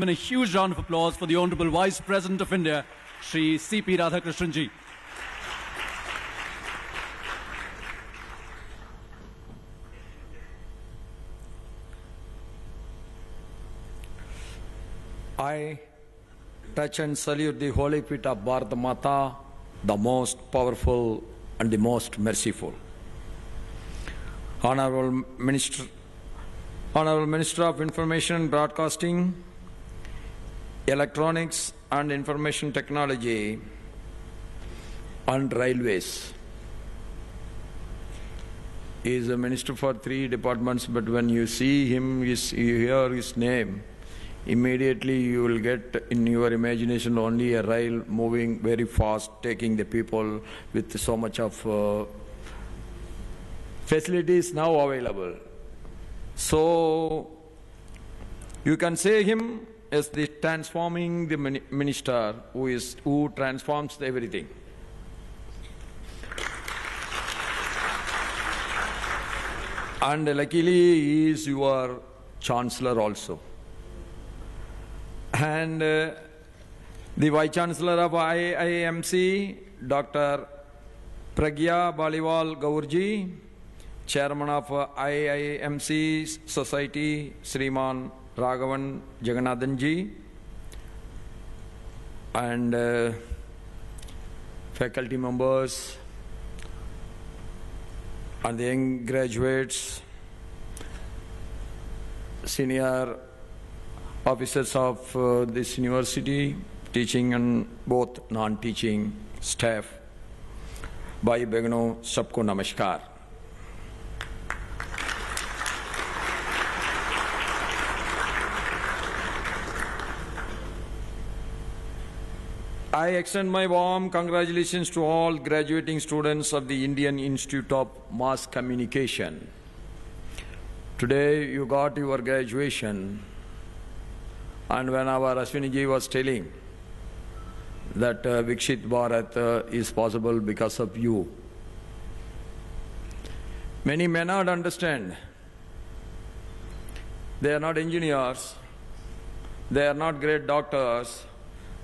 A huge round of applause for the Honorable Vice President of India, Shri C.P. Radhakrishnan ji. I touch and salute the holy feet of Bharat Mata, the most powerful and the most merciful. Honorable Minister of Information and Broadcasting, Electronics and Information Technology, and Railways. He is a minister for 3 departments, but when you see him, you hear his name, immediately you will get in your imagination only a rail moving very fast, taking the people with so much of facilities now available. So you can say him as the transforming the minister who transforms everything. And luckily he is your chancellor also. And the Vice Chancellor of IIMC, Dr. Pragya Baliwal Gaurji, Chairman of IIMC Society, Sriman Raghavan Jagannathanji, and faculty members and the young graduates, senior officers of this university, teaching and both non-teaching staff, Bhai Begno, sabko namaskar. I extend my warm congratulations to all graduating students of the Indian Institute of Mass Communication. Today you got your graduation, and when our Ashwini ji was telling that Viksit Bharat is possible because of you, many may not understand. They are not engineers, they are not great doctors,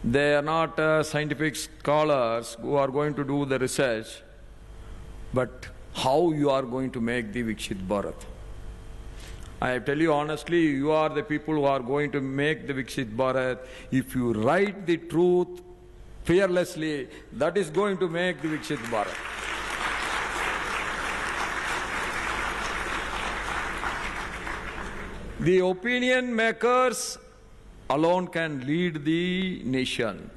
they are not scientific scholars who are going to do the research, but how you are going to make the Viksit Bharat. I tell you honestly, you are the people who are going to make the Viksit Bharat. If you write the truth fearlessly, that is going to make the Viksit Bharat. The opinion makers alone can lead the nation.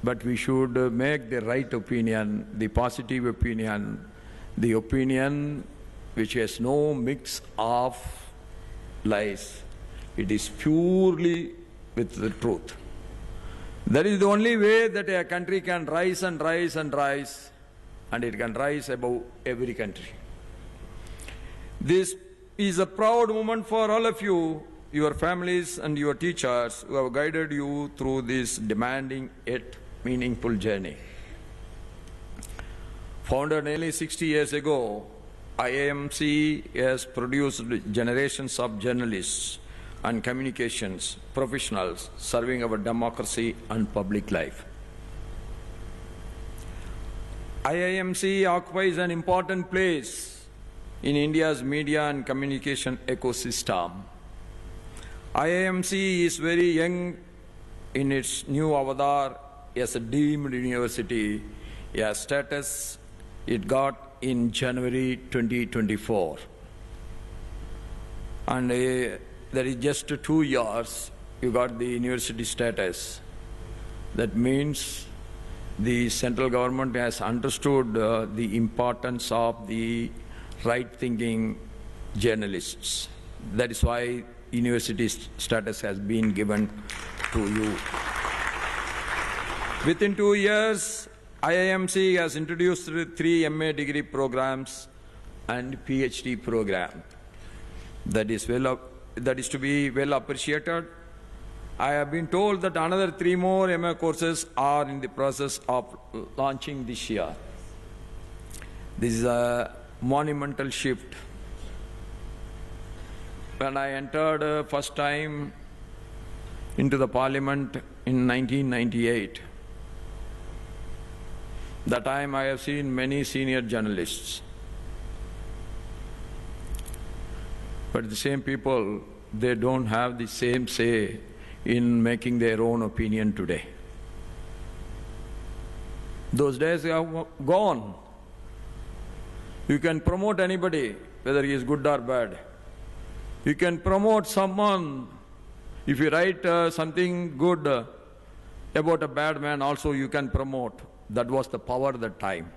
But we should make the right opinion, the positive opinion, the opinion which has no mix of lies. It is purely with the truth. That is the only way that a country can rise and rise and rise, and it can rise above every country. This is a proud moment for all of you, your families and your teachers who have guided you through this demanding yet meaningful journey. Founded nearly 60 years ago, IIMC has produced generations of journalists and communications professionals serving our democracy and public life. IIMC occupies an important place in India's media and communication ecosystem. IIMC is very young in its new avatar as a deemed university, a status it got in January 2024. And that is just 2 years you got the university status. That means the central government has understood the importance of the right-thinking journalists. That is why university status has been given to you. Within 2 years, IIMC has introduced 3 MA degree programs and PhD program. That is to be well appreciated. I have been told that another 3 more MA courses are in the process of launching this year. This is a monumental shift. When I entered first time into the parliament in 1998. That time I have seen many senior journalists. But the same people, they don't have the same say in making their own opinion today. Those days are gone. You can promote anybody, whether he is good or bad. You can promote someone. If you write something good about a bad man, also you can promote. That was the power at that time.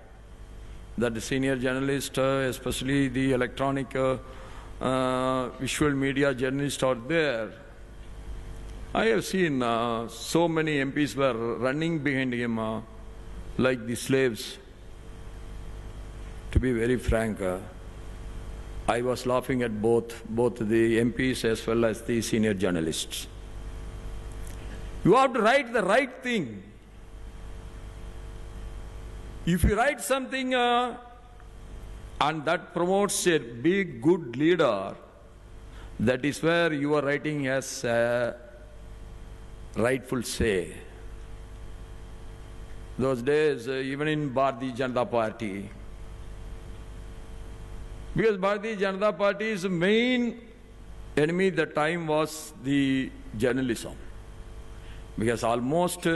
That the senior journalists, especially the electronic visual media journalists are there. I have seen so many MPs were running behind him like the slaves. To be very frank, I was laughing at both the MPs as well as the senior journalists. You have to write the right thing. If you write something and that promotes a big, good leader, that is where your writing has a rightful say. Those days, even in Bharatiya Janata Party, because Bharatiya Janata Party's main enemy at that time was the journalism. Because almost,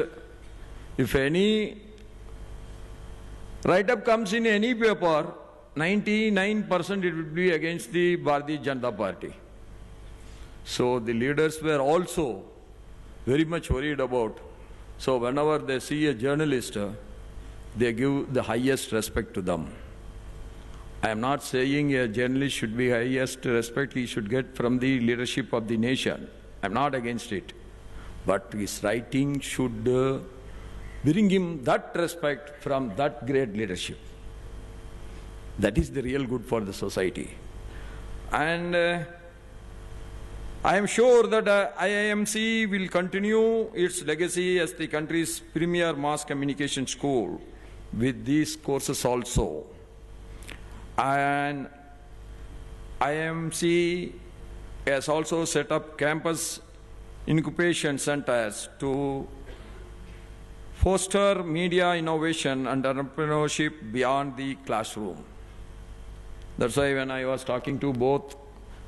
if any write-up comes in any paper, 99% it would be against the Bharatiya Janata Party. So the leaders were also very much worried about. So whenever they see a journalist, they give the highest respect to them. I am not saying a journalist should be highest respect he should get from the leadership of the nation. I am not against it. But his writing should bring him that respect from that great leadership. That is the real good for the society. And I am sure that IIMC will continue its legacy as the country's premier mass communication school with these courses also. And IIMC has also set up campus incubation centers to foster media innovation and entrepreneurship beyond the classroom. That's why when I was talking to both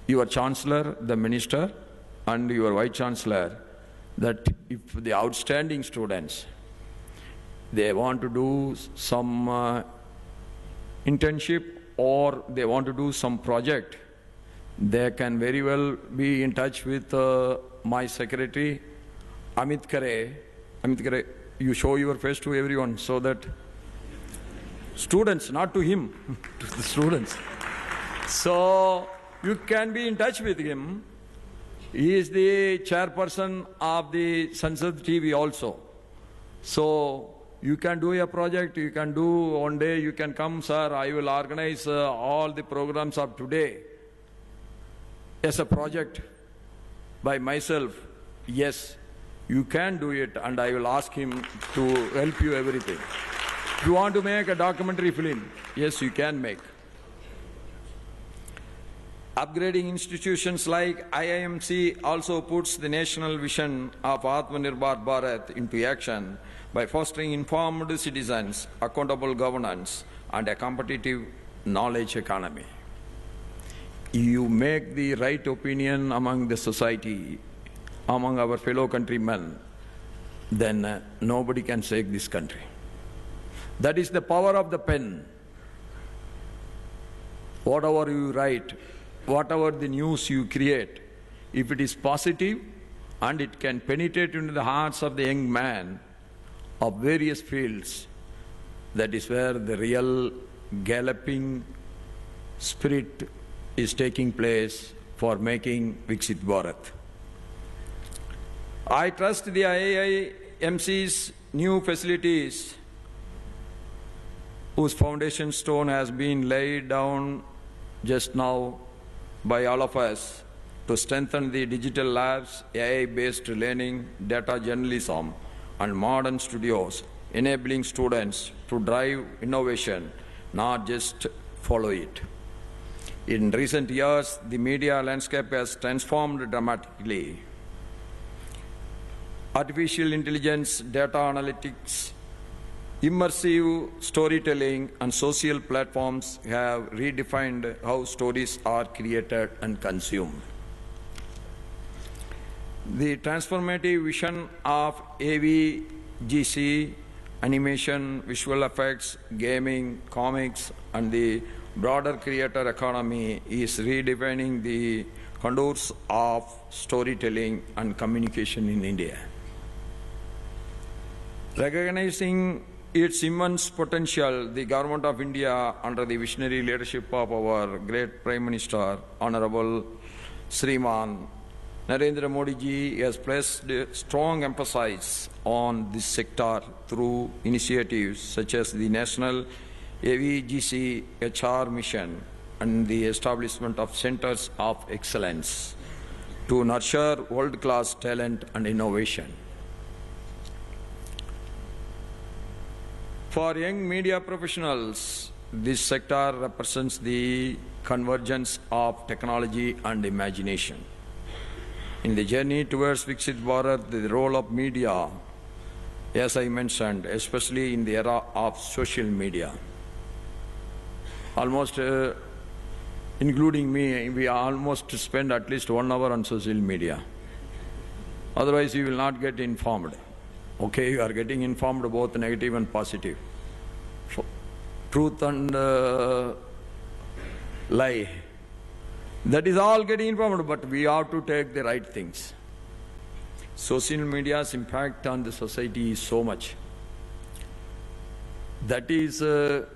your Chancellor, the Minister, and your Vice Chancellor, that if the outstanding students, they want to do some internship or they want to do some project, they can very well be in touch with my secretary, Amit Khare. Amit Khare, you show your face to everyone so that students, not to him, to the students. So you can be in touch with him. He is the chairperson of the Sansad TV also. So you can do a project, you can do one day, you can come, sir, I will organize all the programs of today as a project by myself. Yes, you can do it, and I will ask him to help you everything. If you want to make a documentary film, yes, you can make. Upgrading institutions like IIMC also puts the national vision of Atmanirbhar Bharat into action by fostering informed citizens, accountable governance, and a competitive knowledge economy. You make the right opinion among the society, among our fellow countrymen, then nobody can shake this country. That is the power of the pen. Whatever you write, whatever the news you create, if it is positive and it can penetrate into the hearts of the young man of various fields, that is where the real galloping spirit is taking place for making Viksit Bharat. I trust the IIMC's new facilities, whose foundation stone has been laid down just now by all of us, to strengthen the digital labs, AI-based learning, data journalism, and modern studios, enabling students to drive innovation, not just follow it. In recent years, the media landscape has transformed dramatically. artificial intelligence, data analytics, immersive storytelling, and social platforms have redefined how stories are created and consumed. The transformative vision of AVGC, animation, visual effects, gaming, comics, and the broader creator economy is redefining the contours of storytelling and communication in India. Recognizing its immense potential, the Government of India, under the visionary leadership of our great Prime Minister, Honorable Sriman Narendra Modi ji, has placed strong emphasis on this sector through initiatives such as the National AVGC HR Mission and the establishment of centers of excellence to nurture world-class talent and innovation. For young media professionals, this sector represents the convergence of technology and imagination. In the journey towards Viksit Bharat, the role of media, as I mentioned, especially in the era of social media, almost including me, we almost spend at least 1 hour on social media. Otherwise, you will not get informed. Okay, you are getting informed both negative and positive. Truth and lie. That is all getting informed, but we have to take the right things. Social media's impact on the society is so much. That is, in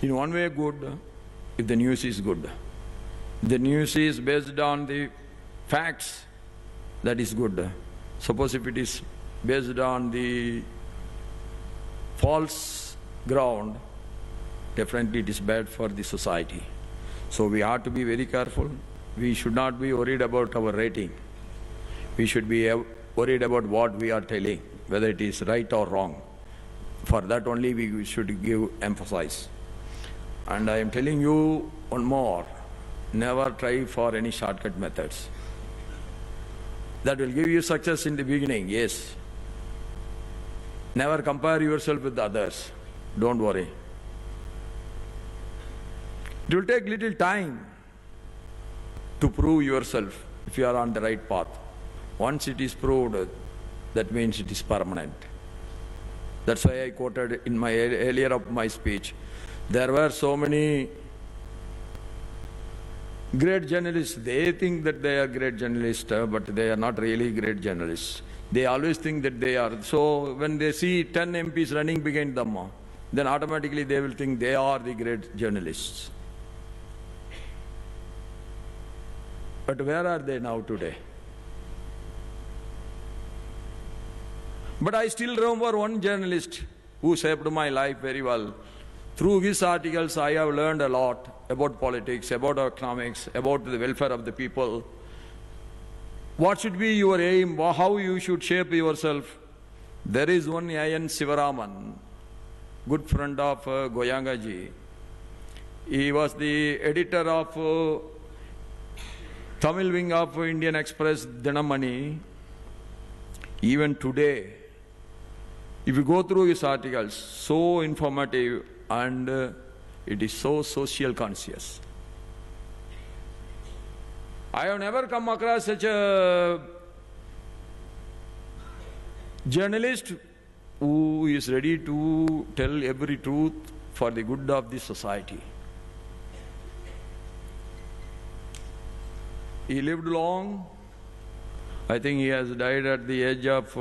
one way, good if the news is good. The news is based on the facts, that is good. Suppose if it is based on the false ground, definitely it is bad for the society. So we have to be very careful. We should not be worried about our rating. We should be worried about what we are telling, whether it is right or wrong. For that only we should give emphasis. And I am telling you one more, never try for any shortcut methods. That will give you success in the beginning, yes. Never compare yourself with others. Don't worry. It will take little time to prove yourself if you are on the right path. Once it is proved, that means it is permanent. That's why I quoted in my earlier of my speech. There were so many great journalists. They think that they are great journalists, but they are not really great journalists. They always think that they are. So when they see 10 MPs running behind them, then automatically they will think they are the great journalists. But where are they now today? But I still remember one journalist who shaped my life very well. Through his articles, I have learned a lot about politics, about economics, about the welfare of the people. What should be your aim? How you should shape yourself? There is one A.N. Sivaraman, good friend of Goyanga ji. He was the editor of Tamil wing of Indian Express, Dinamani. Even today, if you go through his articles, so informative and it is so social conscious. I have never come across such a journalist who is ready to tell every truth for the good of the society. He lived long. I think he has died at the age of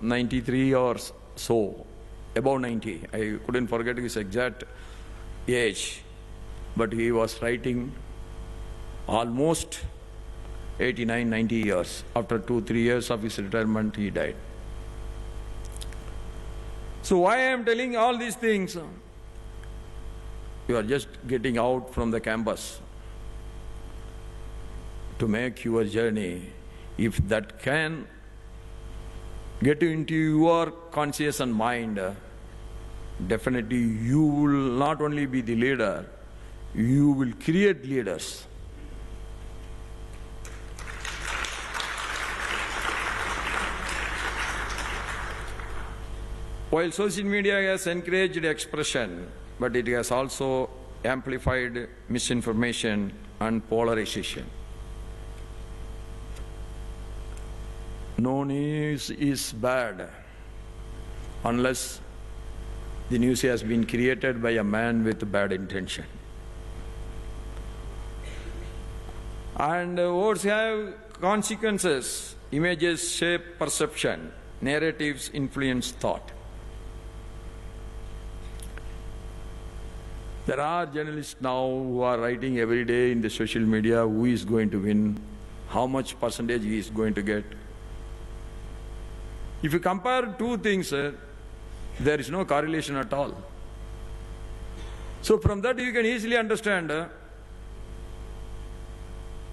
93 or so, above 90. I couldn't forget his exact age. But he was writing almost 89, 90 years. After 2-3 years of his retirement, he died. So why I am telling all these things? You are just getting out from the campus to make your journey. If that can get into your conscious and mind, definitely you will not only be the leader, you will create leaders. While social media has encouraged expression, but it has also amplified misinformation and polarization. No news is bad unless the news has been created by a man with bad intention. And words have consequences. Images shape perception. Narratives influence thought. There are journalists now who are writing every day in the social media who is going to win, how much percentage he is going to get. If you compare two things, there is no correlation at all. So from that you can easily understand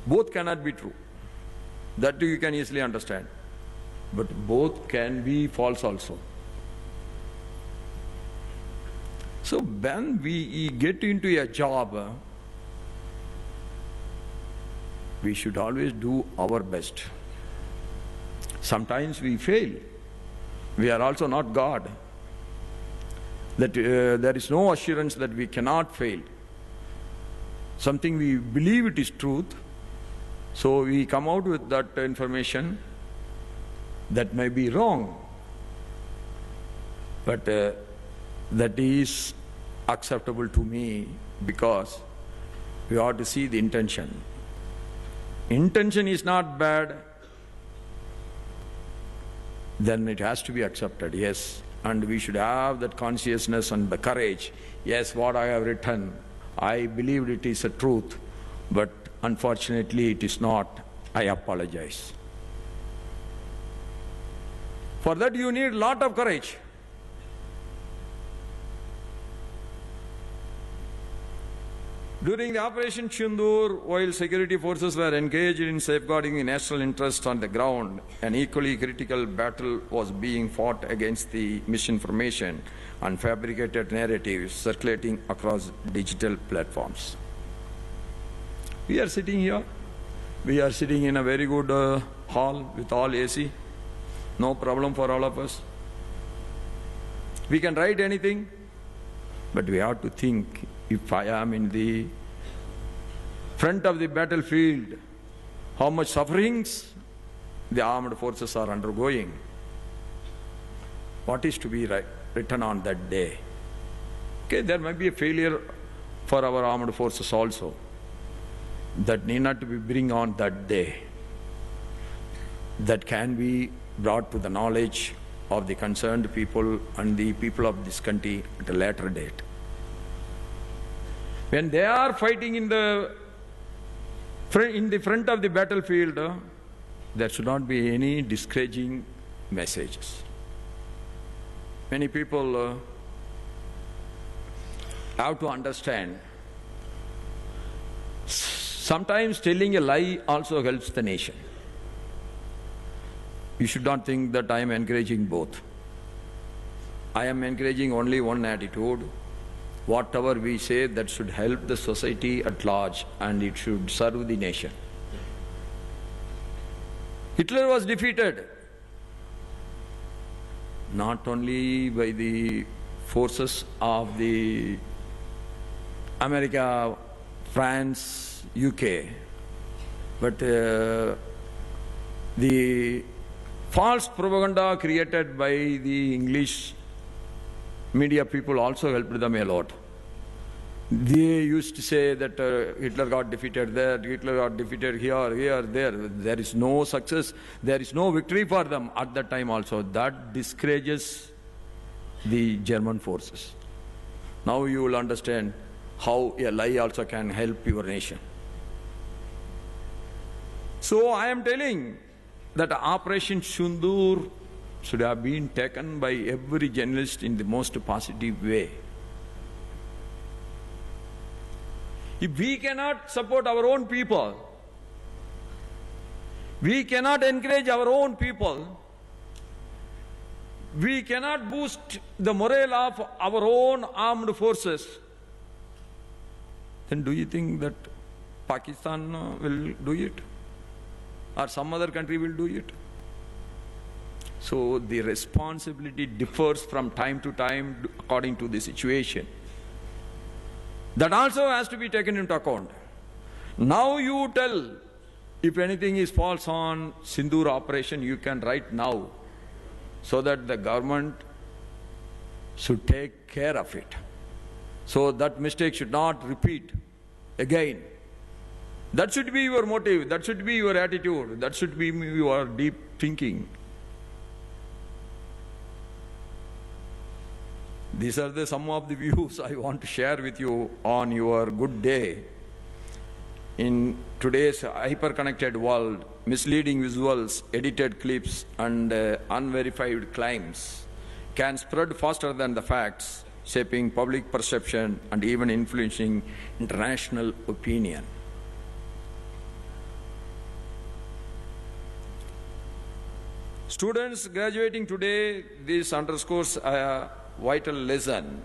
both cannot be true. That you can easily understand. But both can be false also. So when we get into a job, we should always do our best. Sometimes we fail. We are also not God. That there is no assurance that we cannot fail. Something we believe it is truth, so we come out with that information that may be wrong, but that is acceptable to me because we ought to see the intention. Intention is not bad, then it has to be accepted, yes. And we should have that consciousness and the courage. Yes, what I have written, I believed it is a truth, but unfortunately it is not. I apologize. For that you need a lot of courage. During the Operation Sindoor, while security forces were engaged in safeguarding the national interest on the ground, an equally critical battle was being fought against the misinformation and fabricated narratives circulating across digital platforms. We are sitting here. We are sitting in a very good hall with all AC. No problem for all of us. We can write anything, but we have to think, if I am in the front of the battlefield, how much sufferings the armed forces are undergoing. What is to be written on that day? Okay, there might be a failure for our armed forces also. That need not to be bring on that day. That can be brought to the knowledge of the concerned people and the people of this country at a later date. When they are fighting in the front of the battlefield, there should not be any discouraging messages. Many people have to understand, sometimes telling a lie also helps the nation. You should not think that I am encouraging both. I am encouraging only one attitude. Whatever we say, that should help the society at large and it should serve the nation. Hitler was defeated not only by the forces of the America, France, UK, but the false propaganda created by the English media people also helped them a lot. They used to say that Hitler got defeated there, Hitler got defeated here, there. There is no success, there is no victory for them at that time also. That discourages the German forces. Now you will understand how a lie also can help your nation. So I am telling that Operation Sindoor should have been taken by every journalist in the most positive way. If we cannot support our own people, we cannot encourage our own people, we cannot boost the morale of our own armed forces, then do you think that Pakistan will do it? Or some other country will do it? So the responsibility differs from time to time according to the situation. That also has to be taken into account. Now you tell, if anything is false on Sindoor operation, you can write now, so that the government should take care of it. So that mistake should not repeat again. That should be your motive, that should be your attitude, that should be your deep thinking. These are some of the views I want to share with you on your good day. In today's hyper-connected world, misleading visuals, edited clips, and unverified claims can spread faster than the facts, shaping public perception and even influencing international opinion. Students graduating today, this underscores a vital lesson.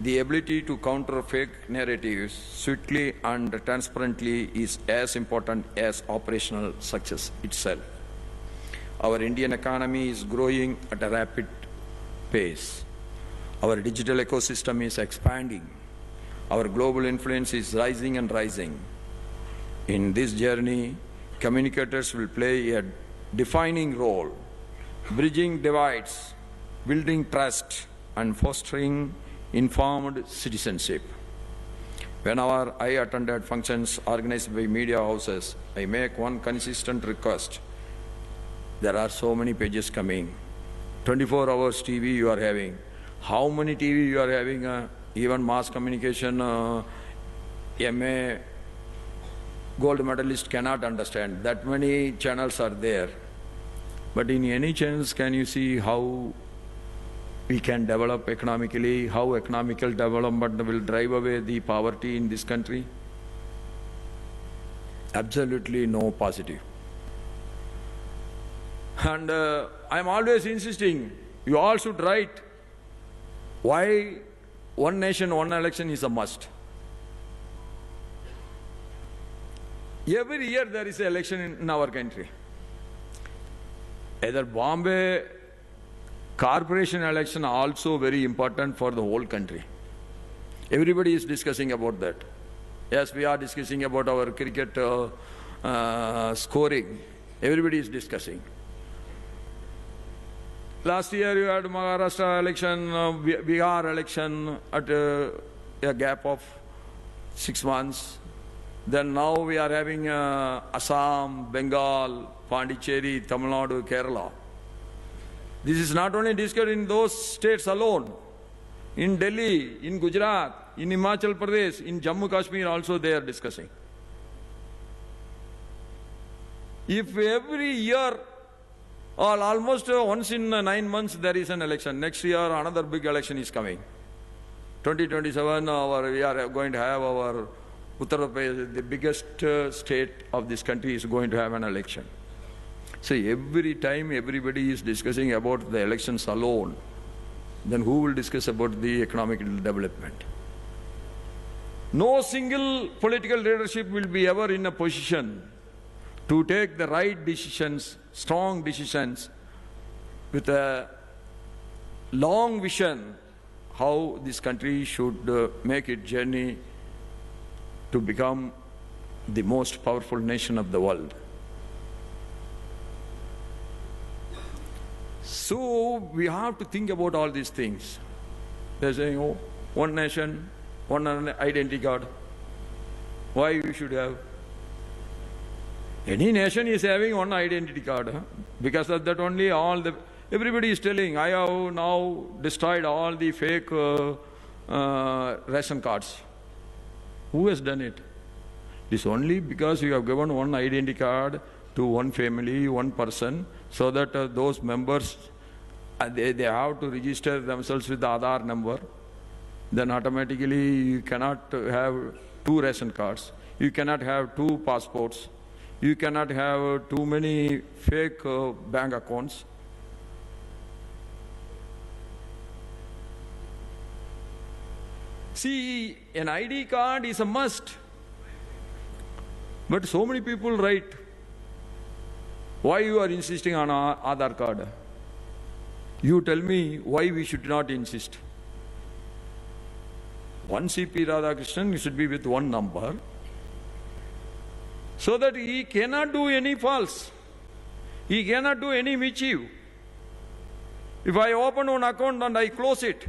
The ability to counter fake narratives swiftly and transparently is as important as operational success itself. Our Indian economy is growing at a rapid pace. Our digital ecosystem is expanding. Our global influence is rising and rising. In this journey, communicators will play a defining role, bridging divides, building trust, and fostering informed citizenship. Whenever I attended functions organized by media houses, I make one consistent request. There are so many pages coming. 24 hours TV you are having. How many TV you are having? Even mass communication, MA gold medalist cannot understand. That many channels are there. But in any chance, can you see how we can develop economically, how economical development will drive away the poverty in this country? Absolutely no positive. And I'm always insisting, you all should write why one nation, one election is a must. Every year there is an election in our country. Either Bombay corporation election also very important for the whole country. Everybody is discussing about that. Yes, we are discussing about our cricket scoring. Everybody is discussing. Last year you had Maharashtra election, Bihar election at a gap of 6 months. Then now we are having Assam, Bengal, Pondicherry, Tamil Nadu, Kerala. This is not only discussed in those states alone. In Delhi, in Gujarat, in Himachal Pradesh, in Jammu Kashmir also they are discussing. If every year or almost once in 9 months there is an election, next year another big election is coming. 2027 we are going to have our Uttar Pradesh, the biggest state of this country, is going to have an election. So every time everybody is discussing about the elections alone, then who will discuss about the economic development? No single political leadership will be ever in a position to take the right decisions, strong decisions, with a long vision how this country should make its journey to become the most powerful nation of the world. So we have to think about all these things. They're saying, oh, one nation, one identity card. Why we should have? Any nation is having one identity card. Huh? Because of that only everybody is telling, I have now destroyed all the fake ration cards. Who has done it? It is only because you have given one identity card to one family, one person, so that those members, they have to register themselves with the Aadhaar number. Then automatically you cannot have 2 ration cards. You cannot have 2 passports. You cannot have too many fake bank accounts. See, an ID card is a must. But so many people write, why you are insisting on Aadhaar card? You tell me why we should not insist. One C.P. Radhakrishnan should be with one number, so that he cannot do any false. He cannot do any mischief. If I open one account and I close it,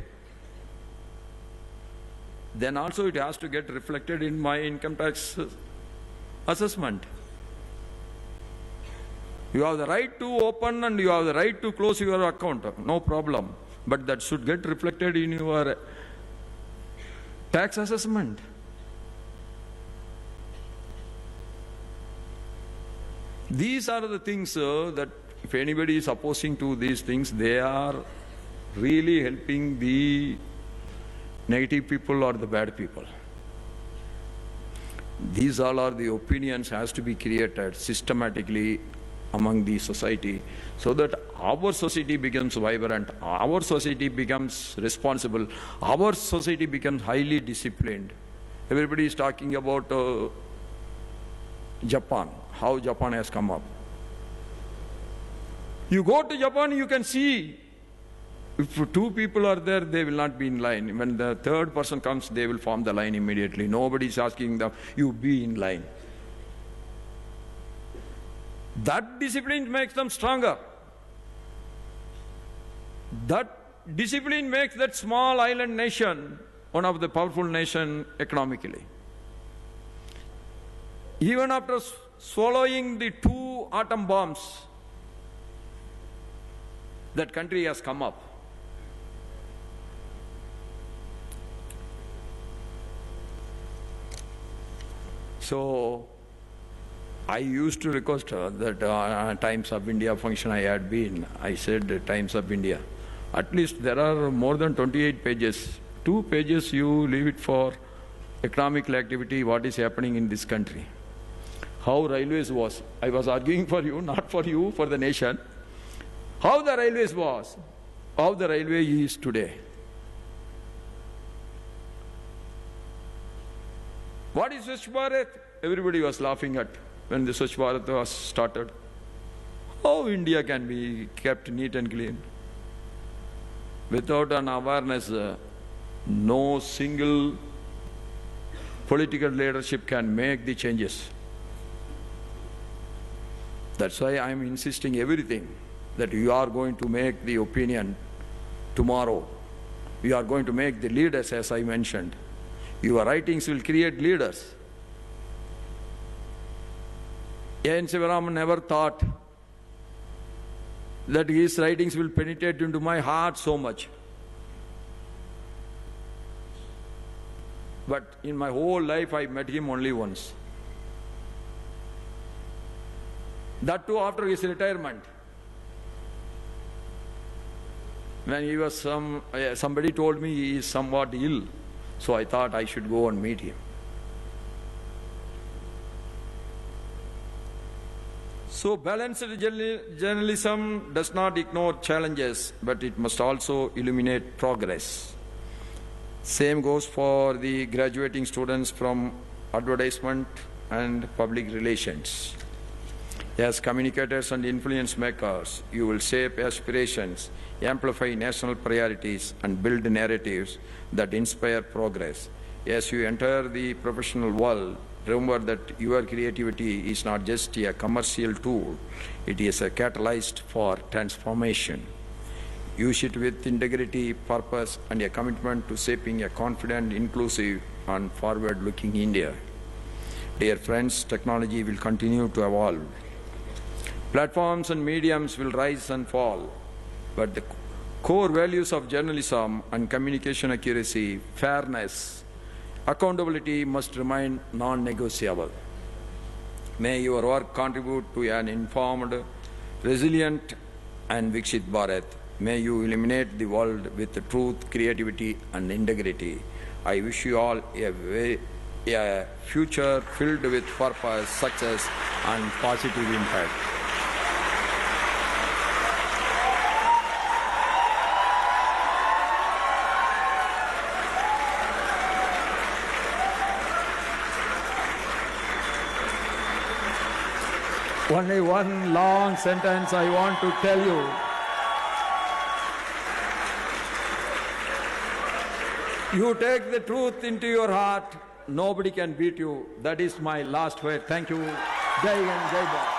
then also it has to get reflected in my income tax assessment. You have the right to open and you have the right to close your account, no problem. But that should get reflected in your tax assessment. These are the things that if anybody is opposing to these things, they are really helping the negative people or the bad people. These all are the opinions has to be created systematically among the society, so that our society becomes vibrant, our society becomes responsible, our society becomes highly disciplined. Everybody is talking about Japan, how Japan has come up. You go to Japan, you can see if two people are there, they will not be in line. When the third person comes, they will form the line immediately. Nobody is asking them, you be in line. That discipline makes them stronger. That discipline makes that small island nation one of the powerful nations economically. Even after swallowing the 2 atom bombs, that country has come up. So, I used to request that Times of India function I had been. I said Times of India. At least there are more than 28 pages. 2 pages you leave it for economical activity, what is happening in this country. How railways was. I was arguing for you, not for you, for the nation. How the railways was. How the railway is today. What is Swachh Bharat? Everybody was laughing at when the Swachh Bharat was started. How India can be kept neat and clean? Without an awareness, no single political leadership can make the changes. That's why I am insisting everything, that you are going to make the opinion tomorrow. You are going to make the leaders, as I mentioned. Your writings will create leaders. N. Sivaraman never thought that his writings will penetrate into my heart so much. But in my whole life, I met him only once. That too after his retirement. When he was somebody told me he is somewhat ill, so I thought I should go and meet him. So balanced journalism does not ignore challenges, but it must also illuminate progress. Same goes for the graduating students from advertisement and public relations. As communicators and influence makers, you will shape aspirations, amplify national priorities, and build narratives that inspire progress. As you enter the professional world, remember that your creativity is not just a commercial tool, it is a catalyst for transformation. Use it with integrity, purpose, and a commitment to shaping a confident, inclusive, and forward-looking India. Dear friends, technology will continue to evolve. Platforms and mediums will rise and fall, but the core values of journalism and communication accuracy, fairness, accountability must remain non-negotiable. May your work contribute to an informed, resilient, and Viksit Bharat. May you illuminate the world with truth, creativity, and integrity. I wish you all a future filled with purpose, success, and positive impact. Only one long sentence I want to tell you. You take the truth into your heart. Nobody can beat you. That is my last word. Thank you. Jai Hind, Jai Bharat.